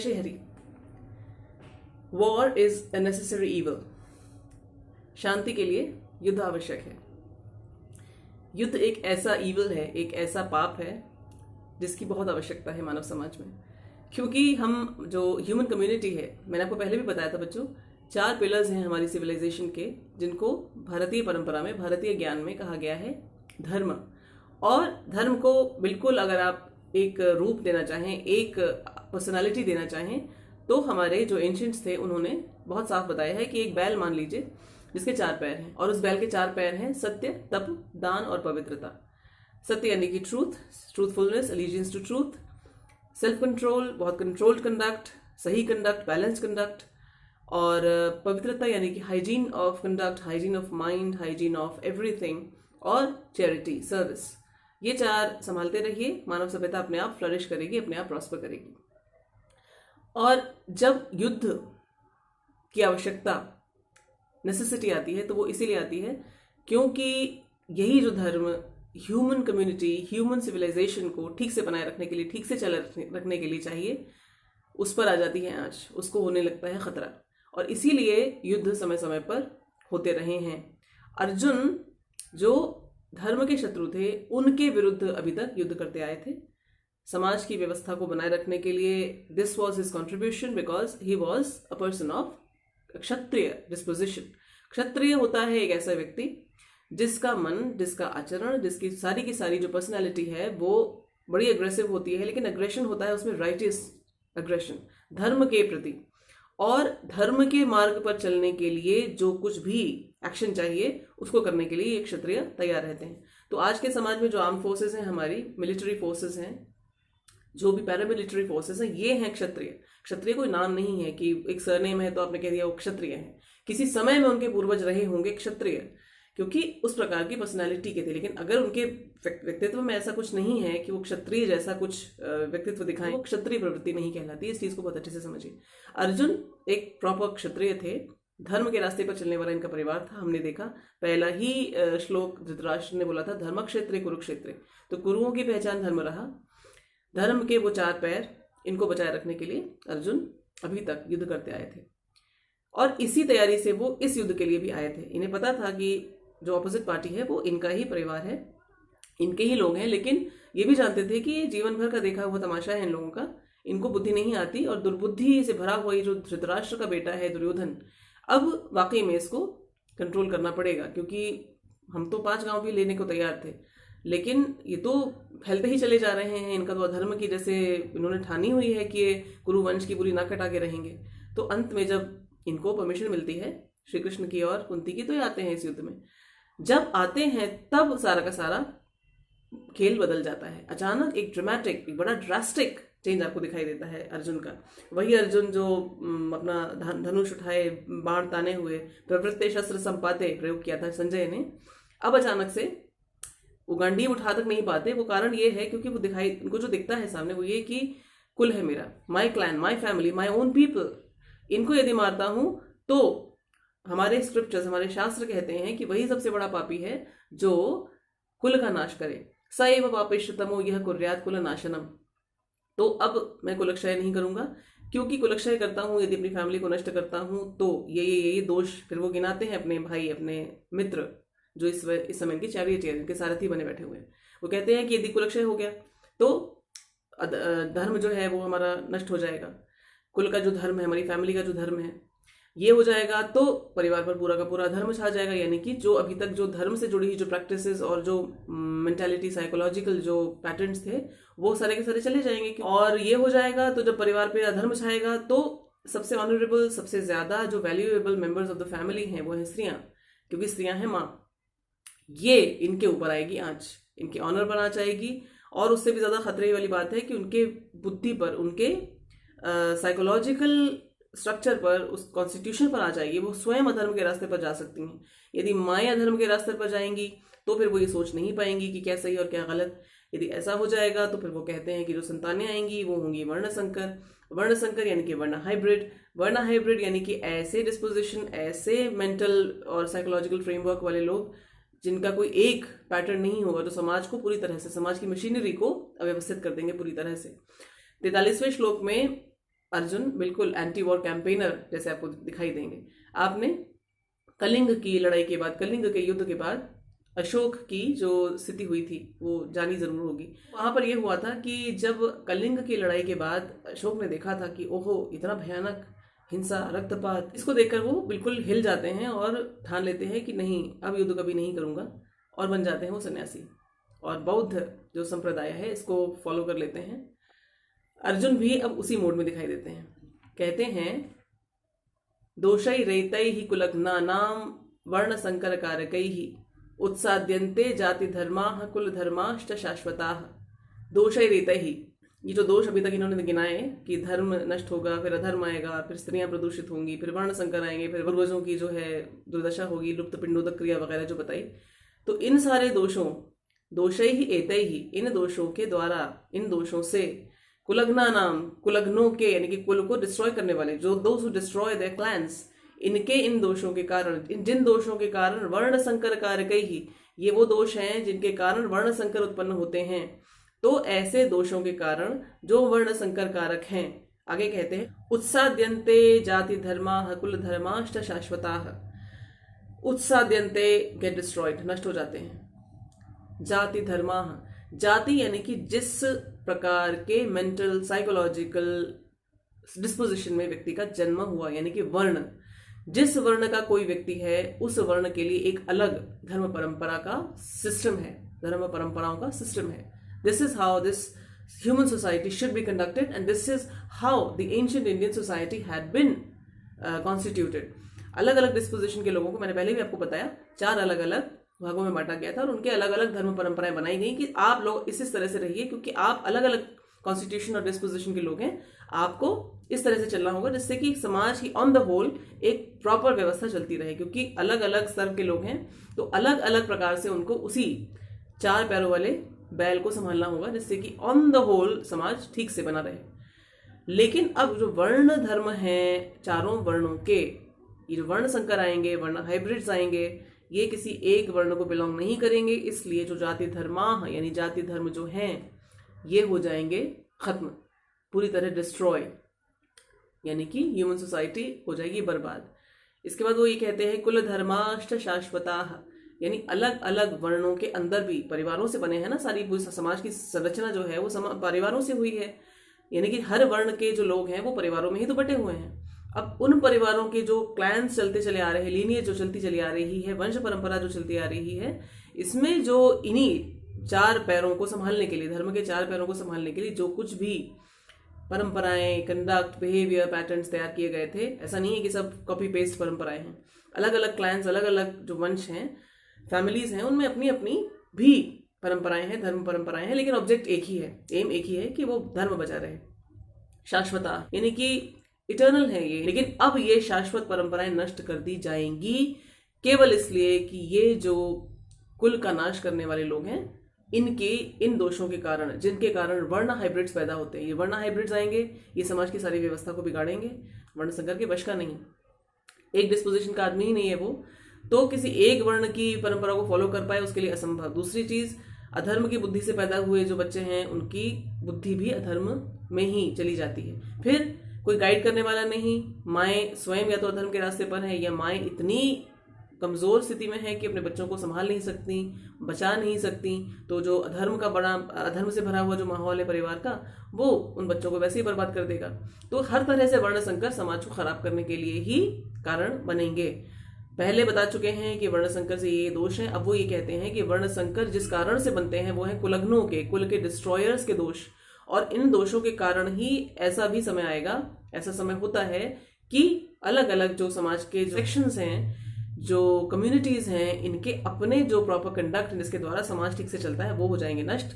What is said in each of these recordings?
जय हरि। War is a necessary evil. शांति के लिए युद्ध आवश्यक है। युद्ध एक ऐसा इवल है, एक ऐसा पाप है जिसकी बहुत आवश्यकता है मानव समाज में। क्योंकि हम जो ह्यूमन कम्युनिटी है, मैंने आपको पहले भी बताया था बच्चों, 4 पिलर्स हैं हमारी सिविलाइजेशन के, जिनको भारतीय परंपरा में, भारतीय ज्ञान में कहा गया है धर्म। और धर्म को बिल्कुल अगर आप एक रूप देना चाहें, एक पर्सनालिटी देना चाहें, तो हमारे जो एंशिएंट्स थे उन्होंने बहुत साफ बताया है कि एक बैल मान लीजिए जिसके 4 पैर हैं, और उस बैल के 4 पैर हैं सत्य, तप, दान और पवित्रता। सत्य यानी कि truth, truthfulness, allegiance to truth, self control, बहुत कंट्रोल्ड कंडक्ट, सही कंडक्ट, बैलेंस कंडक्ट, और पवित्रता यानी कि hygiene of conduct, hygiene of mind, hygiene of everything, और चैरिटी, सर्विस। ये 4 संभालते रहिए, मानव सभ्यता अपने आप फ्लरिश करेगी, अपने आप प्रॉस्पर करेगी। और जब युद्ध की आवश्यकता, नेसेसिटी आती है, तो वो इसीलिए आती है क्योंकि यही जो धर्म ह्यूमन कम्युनिटी, ह्यूमन सिविलाइजेशन को ठीक से बनाए रखने के लिए, ठीक से चल रखने के लिए चाहिए, उस पर आ जाती है आँच, उसको होने लगता है खतरा। और इसीलिए युद्ध समय समय पर होते रहे हैं। अर्जुन जो धर्म के शत्रु थे, उनके विरुद्ध अभी तक युद्ध करते आए थे। समाज की व्यवस्था को बनाए रखने के लिए this was his contribution, because he was a person of Kshatriya disposition. क्षत्रिय होता है एक ऐसा व्यक्ति जिसका मन, जिसका आचरण, जिसकी सारी की सारी जो पर्सनैलिटी है वो बड़ी अग्रेसिव होती है, लेकिन अग्रेशन होता है उसमें राइटियस अग्रेशन, धर्म के प्रति। और धर्म के मार्ग पर चलने के लिए जो कुछ भी एक्शन चाहिए उसको करने के लिए ये क्षत्रिय तैयार रहते हैं। तो आज के समाज में जो आर्म फोर्सेस हैं, हमारी मिलिट्री फोर्सेस हैं, जो भी पैरामिलिट्री फोर्सेस हैं, ये हैं क्षत्रिय। क्षत्रिय कोई नाम नहीं है कि एक सरनेम है तो आपने कह दिया वो क्षत्रिय है। किसी समय में उनके पूर्वज रहे होंगे क्षत्रिय, क्योंकि उस प्रकार की पर्सनालिटी के थे। लेकिन अगर उनके व्यक्तित्व में ऐसा कुछ नहीं है कि वो क्षत्रिय जैसा कुछ व्यक्तित्व दिखाएं, वो क्षत्रिय प्रवृत्ति नहीं कहलाती। इस चीज को बहुत अच्छे से समझिए। अर्जुन एक प्रॉपर क्षत्रिय थे, धर्म के रास्ते पर चलने वाला इनका परिवार था। हमने देखा पहला ही श्लोक धृतराष्ट्र ने बोला था, धर्म क्षेत्र कुरुक्षेत्र। तो कुरुओं की पहचान धर्म रहा। धर्म के वो 4 पैर, इनको बचाए रखने के लिए अर्जुन अभी तक युद्ध करते आए थे। और इसी तैयारी से वो इस युद्ध के लिए भी आए थे। इन्हें पता था कि जो ऑपोजिट पार्टी है वो इनका ही परिवार है, इनके ही लोग हैं, लेकिन ये भी जानते थे कि ये जीवन भर का देखा हुआ तमाशा है इन लोगों का, इनको बुद्धि नहीं आती। और दुर्बुद्धि से भरा हुआ ये जो धृतराष्ट्र का बेटा है दुर्योधन, अब वाकई में इसको कंट्रोल करना पड़ेगा। क्योंकि हम तो 5 गांव भी लेने को तैयार थे, लेकिन ये तो फैलते ही चले जा रहे हैं। इनका तो अधर्म की जैसे इन्होंने ठानी हुई है कि ये कुरुवंश की बुरी नाक कटा के रहेंगे। तो अंत में जब इनको परमिशन मिलती है श्री कृष्ण की और कुंती की, तो ये आते हैं इस युद्ध में। जब आते हैं तब सारा का सारा खेल बदल जाता है। अचानक एक ड्रामेटिक, एक बड़ा ड्रास्टिक चेंज आपको दिखाई देता है अर्जुन का। वही अर्जुन जो अपना धनुष उठाए, बाण ताने हुए, प्रवृत्ते शस्त्र संपाते प्रयोग किया था संजय ने, अब अचानक से वो गांडीव उठा तक नहीं पाते। वो कारण ये है क्योंकि वो दिखाई, उनको जो दिखता है सामने वो ये कि कुल है मेरा, my clan, my family, my own people. इनको यदि मारता हूं तो हमारे स्क्रिप्चर्स, हमारे शास्त्र कहते हैं कि वही सबसे बड़ा पापी है जो कुल का नाश करे। सैव पापिष्टतमो यह कुर्यात कुल नाशनम। तो अब मैं कुलक्षय नहीं करूंगा, क्योंकि कुलक्षय करता हूं, यदि अपनी फैमिली को नष्ट करता हूं तो ये दोष फिर वो गिनाते हैं अपने भाई, अपने मित्र जो इस समय के चैरियटियर, इनके सारथी बने बैठे हुए हैं। वो कहते हैं कि यदि कुलक्षय हो गया तो धर्म जो है वो हमारा नष्ट हो जाएगा। कुल का जो धर्म है, हमारी फैमिली का जो धर्म है, ये हो जाएगा तो परिवार पर पूरा का पूरा धर्म छा जाएगा। यानी कि जो अभी तक जो धर्म से जुड़ी हुई जो प्रैक्टिसेस और जो मेंटालिटी, साइकोलॉजिकल जो पैटर्न्स थे, वो सारे के सारे चले जाएंगे। और ये हो जाएगा तो जब परिवार पे अधर्म छाएगा तो सबसे ऑनरेबल, सबसे ज्यादा जो valuable members of the family हैं वो हैं स्त्रियां, क्योंकि स्त्रियां हैं माँ। ये इनके ऊपर आएगी आंच, इनके ऑनर पर आंच आएगी। और उससे भी ज्यादा खतरे वाली बात है कि उनके बुद्धि पर, उनके साइकोलॉजिकल स्ट्रक्चर पर, उस कॉन्स्टिट्यूशन पर आ जाएगी। वो स्वयं अधर्म के रास्ते पर जा सकती हैं। यदि माएँ अधर्म के रास्ते पर जाएंगी तो फिर वो ये सोच नहीं पाएंगी कि क्या सही और क्या गलत। यदि ऐसा हो जाएगा तो फिर वो कहते हैं कि जो संतानें आएंगी वो होंगी वर्ण संकर। वर्ण संकर यानी कि वर्ण हाइब्रिड। वर्ण हाइब्रिड यानी कि ऐसे डिस्पोजिशन, ऐसे मेंटल और साइकोलॉजिकल फ्रेमवर्क वाले लोग जिनका कोई एक पैटर्न नहीं होगा, जो समाज को पूरी तरह से, समाज की मशीनरी को अव्यवस्थित कर देंगे पूरी तरह से। 43वें श्लोक में अर्जुन बिल्कुल एंटी वॉर कैंपेनर जैसे आपको दिखाई देंगे। आपने कलिंग की लड़ाई के बाद, कलिंग के युद्ध के बाद अशोक की जो स्थिति हुई थी वो जानी जरूर होगी। वहां पर यह हुआ था कि जब कलिंग की लड़ाई के बाद अशोक ने देखा था कि ओहो इतना भयानक हिंसा, रक्तपात, इसको देखकर वो बिल्कुल हिल जाते हैं और ठान लेते हैं कि नहीं, अब युद्ध कभी नहीं करूंगा, और बन जाते हैं वो सन्यासी। और बौद्ध जो संप्रदाय है इसको फॉलो कर लेते हैं। अर्जुन भी अब उसी मोड में दिखाई देते हैं। कहते हैं दोषै रेतै ही कुलग्नानां वर्ण संकर कारकै ही उत्साद्यन्ते जाति धर्माः कुल धर्माश्च शाश्वताः। दोषै रेतै ही, ये जो दोष अभी तक इन्होंने गिनाए कि धर्म नष्ट होगा, फिर अधर्म आएगा, फिर स्त्रियां प्रदूषित होंगी, फिर वर्ण संकर आएंगे, फिर पूर्वजों की जो है दुर्दशा होगी, लुप्त पिंडोदक क्रिया वगैरह जो बताई, तो इन सारे दोषों, दोषै ही एतै ही, इन दोषों के द्वारा, इन दोषों से कुलग्ना नाम, कुलग्नों के यानी कि कुल को डिस्ट्रॉय करने वाले, जो those who destroy there clans, इनके इन दोषों के कारण, जिन दोषों के कारण वर्ण संकर कारकै ही, ये वो दोष हैं जिनके कारण वर्ण संकर उत्पन्न होते हैं। तो ऐसे दोषों के कारण जो वर्ण संकर कारक हैं, आगे कहते हैं उत्साद्यन्ते जाति धर्माः कुल धर्माश्च शाश्वताः। उत्साद्यन्ते गेट डिस्ट्रॉयड, नष्ट हो जाते हैं। जाति धर्माः, जाति यानी कि जिस प्रकार के मेंटल साइकोलॉजिकल डिस्पोजिशन में व्यक्ति का जन्म हुआ, यानी कि वर्ण, जिस वर्ण का कोई व्यक्ति है उस वर्ण के लिए एक अलग धर्म परंपरा का सिस्टम है, धर्म परंपराओं का सिस्टम है। This is how this human society should be conducted and this is how the ancient Indian society had been constituted. अलग अलग डिस्पोजिशन के लोगों को मैंने पहले भी आपको बताया 4 अलग अलग भागों में बांटा गया था और उनके अलग अलग धर्म परंपराएं बनाई गई कि आप लोग इस तरह से रहिए, क्योंकि आप अलग अलग कॉन्स्टिट्यूशन और डिस्पोजिशन के लोग हैं, आपको इस तरह से चलना होगा जिससे कि समाज की ऑन द होल एक प्रॉपर व्यवस्था चलती रहे। क्योंकि अलग अलग स्तर के लोग हैं तो अलग अलग प्रकार से उनको उसी 4 पैरों वाले बैल को संभालना होगा जिससे कि ऑन द होल समाज ठीक से बना रहे। लेकिन अब जो वर्ण धर्म है, चारों वर्णों के, ये जो वर्ण संकर आएंगे, वर्ण हाइब्रिड्स आएंगे, ये किसी एक वर्ण को बिलोंग नहीं करेंगे। इसलिए जो जाति धर्माः यानी जाति धर्म जो हैं ये हो जाएंगे खत्म, पूरी तरह डिस्ट्रॉय, यानी कि ह्यूमन सोसाइटी हो जाएगी बर्बाद। इसके बाद वो ये कहते हैं कुल धर्माश्च शाश्वताः, यानी अलग अलग वर्णों के अंदर भी परिवारों से बने हैं ना, सारी समाज की संरचना जो है वो परिवारों से हुई है, यानी कि हर वर्ण के जो लोग हैं वो परिवारों में ही तो बटे हुए हैं। अब उन परिवारों के जो क्लैंस चलते चले आ रहे हैं, लीनियज जो चलती चली आ रही है, वंश परंपरा जो चलती आ रही है, इसमें जो इन्हीं 4 पैरों को संभालने के लिए, धर्म के 4 पैरों को संभालने के लिए जो कुछ भी परंपराएं, कंडक्ट, बिहेवियर पैटर्न्स तैयार किए गए थे, ऐसा नहीं है कि सब कॉपी पेस्ट परंपराएं हैं। अलग अलग क्लैंस, अलग अलग जो वंश हैं, फैमिलीज हैं, उनमें अपनी अपनी भी परंपराएं हैं, धर्म परंपराएं हैं, लेकिन ऑब्जेक्ट एक ही है, एम एक ही है कि वो धर्म बचा रहे। शाश्वता यानी कि इटर्नल है ये, लेकिन अब ये शाश्वत परंपराएं नष्ट कर दी जाएंगी केवल इसलिए कि ये जो कुल का नाश करने वाले लोग हैं, इनके इन दोषों के कारण, जिनके कारण वर्ण हाइब्रिड्स पैदा होते हैं, ये वर्ण हाइब्रिड्स आएंगे, ये समाज की सारी व्यवस्था को बिगाड़ेंगे। वर्ण संकर के वश का नहीं, एक डिस्पोजिशन का आदमी ही नहीं है वो, तो किसी एक वर्ण की परंपरा को फॉलो कर पाए उसके लिए असंभव। दूसरी चीज, अधर्म की बुद्धि से पैदा हुए जो बच्चे हैं उनकी बुद्धि भी अधर्म में ही चली जाती है। फिर कोई गाइड करने वाला नहीं, माएँ स्वयं या तो अधर्म के रास्ते पर है, या माएँ इतनी कमजोर स्थिति में है कि अपने बच्चों को संभाल नहीं सकती, बचा नहीं सकती, तो जो अधर्म का बड़ा, अधर्म से भरा हुआ जो माहौल है परिवार का, वो उन बच्चों को वैसे ही बर्बाद कर देगा। तो हर तरह से वर्ण संकर समाज को खराब करने के लिए ही कारण बनेंगे। पहले बता चुके हैं कि वर्ण संकर से ये दोष हैं। अब वो ये कहते हैं कि वर्ण संकर जिस कारण से बनते हैं वो है कुलग्नों के, कुल के डिस्ट्रॉयर्स के दोष, और इन दोषों के कारण ही ऐसा भी समय आएगा, ऐसा समय होता है कि अलग अलग जो समाज के सेक्शंस हैं, जो कम्युनिटीज हैं, इनके अपने जो प्रॉपर कंडक्ट जिसके द्वारा समाज ठीक से चलता है वो हो जाएंगे नष्ट।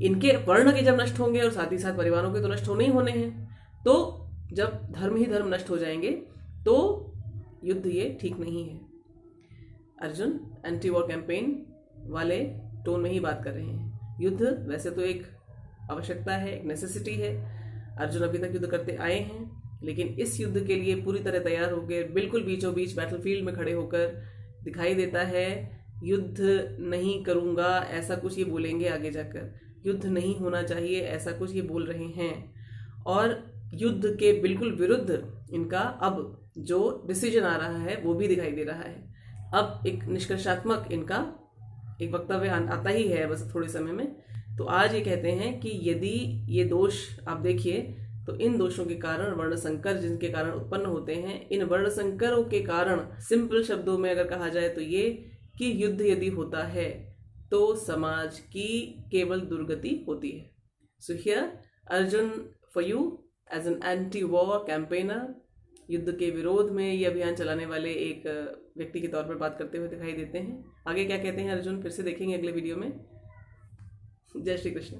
इनके वर्ण के जब नष्ट होंगे और साथ ही साथ परिवारों के तो नष्ट होने ही होने हैं, तो जब धर्म ही धर्म नष्ट हो जाएंगे तो युद्ध ये ठीक नहीं है। अर्जुन एंटी वॉर कैंपेन वाले टोन में ही बात कर रहे हैं। युद्ध वैसे तो एक आवश्यकता है, एक नेसेसिटी है। अर्जुन अभी तक युद्ध करते आए हैं, लेकिन इस युद्ध के लिए पूरी तरह तैयार होकर बिल्कुल बीचों बीच बैटलफील्ड में खड़े होकर दिखाई देता है युद्ध नहीं करूंगा, ऐसा कुछ ये बोलेंगे आगे जाकर। युद्ध नहीं होना चाहिए, ऐसा कुछ ये बोल रहे हैं। और युद्ध के बिल्कुल विरुद्ध इनका अब जो डिसीजन आ रहा है वो भी दिखाई दे रहा है। अब एक निष्कर्षात्मक इनका एक वक्तव्य आता ही है बस थोड़े समय में। तो आज ये कहते हैं कि यदि ये दोष आप देखिए तो इन दोषों के कारण वर्ण संकर जिनके कारण उत्पन्न होते हैं, इन वर्ण संकरों के कारण सिंपल शब्दों में अगर कहा जाए तो ये कि युद्ध यदि होता है तो समाज की केवल दुर्गति होती है। So here Arjun for you as an anti war campaigner, युद्ध के विरोध में ये अभियान चलाने वाले एक व्यक्ति के तौर पर बात करते हुए दिखाई देते हैं। आगे क्या कहते हैं अर्जुन फिर से देखेंगे अगले वीडियो में। जय श्री कृष्ण।